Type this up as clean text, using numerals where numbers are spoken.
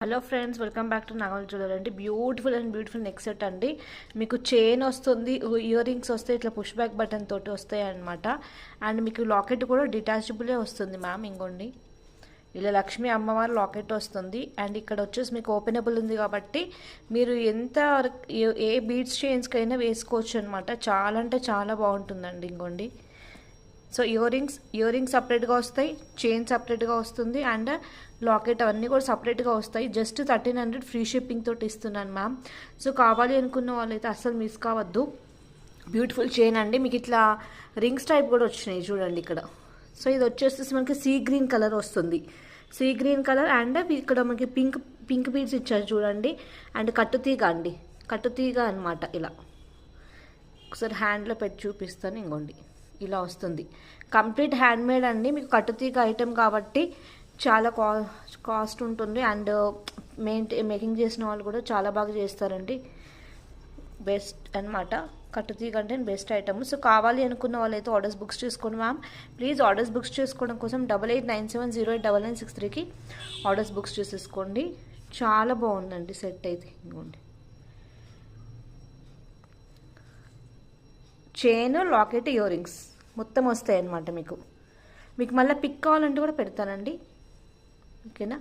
Hello friends, welcome back to Nagal jewellery అండి. Beautiful neck set అండి. మీకు చైన్ వస్తుంది, ఇయర్ రింగ్స్ వస్తాయి, ఇట్లా పుష్ బ్యాక్ బటన్ తోటి వస్తాయి అనమాట. అండ్ మీకు లాకెట్ కూడా డిటాచబులే వస్తుంది మ్యామ్. ఇంకోండి, ఇలా లక్ష్మీ అమ్మవారి లాకెట్ వస్తుంది. అండ్ ఇక్కడ వచ్చేసి మీకు ఓపెనబుల్ ఉంది కాబట్టి మీరు ఎంత ఏ బీడ్స్ చైన్స్కైనా వేసుకోవచ్చు అనమాట. చాలా అంటే చాలా బాగుంటుందండి. ఇంకోండి, సో ఇయర్ రింగ్స్ సపరేట్గా వస్తాయి, చైన్ సపరేట్గా వస్తుంది, అండ్ లాకెట్ అవన్నీ కూడా సపరేట్గా వస్తాయి. జస్ట్ 1300 ఫ్రీ షిప్పింగ్ తోటి ఇస్తున్నాను మ్యామ్. సో కావాలి అనుకున్న వాళ్ళైతే అస్సలు మిస్ కావద్దు. బ్యూటిఫుల్ చైన్ అండి. మీకు ఇట్లా రింగ్స్ టైప్ కూడా వచ్చినాయి చూడండి ఇక్కడ. సో ఇది వచ్చేసి మనకి సీ గ్రీన్ కలర్ వస్తుంది. సీ గ్రీన్ కలర్ అండ్ ఇక్కడ మనకి పింక్ బీడ్స్ ఇచ్చారు చూడండి. అండ్ కట్టుతీగ అండి, కట్టుతీగ అనమాట. ఇలా ఒకసారి హ్యాండ్లో పెట్టి చూపిస్తాను. ఇంకోండి, ఇలా వస్తుంది. కంప్లీట్ హ్యాండ్మేడ్ అండి. మీకు కట్టుతీగ ఐటెం కాబట్టి చాలా కాస్ట్ ఉంటుంది. అండ్ మేకింగ్ చేసిన వాళ్ళు కూడా చాలా బాగా చేస్తారండి. బెస్ట్ అనమాట. కట్టుతీగ అంటే బెస్ట్ ఐటమ్. సో కావాలి అనుకున్న వాళ్ళైతే ఆర్డర్స్ బుక్స్ చేసుకోండి మ్యామ్. ప్లీజ్ ఆర్డర్స్ బుక్స్ చేసుకోవడం కోసం 8897089963కి ఆర్డర్స్ బుక్స్ చేసేసుకోండి. చాలా బాగుందండి సెట్ అయితే. ఇవ్వండి, చైన్, లాకెట్, ఇయర్ రింగ్స్ మొత్తం వస్తాయి అన్నమాట. మీకు మళ్ళీ పిక్ కావాలంటే కూడా పెడతానండి. ఓకేనా?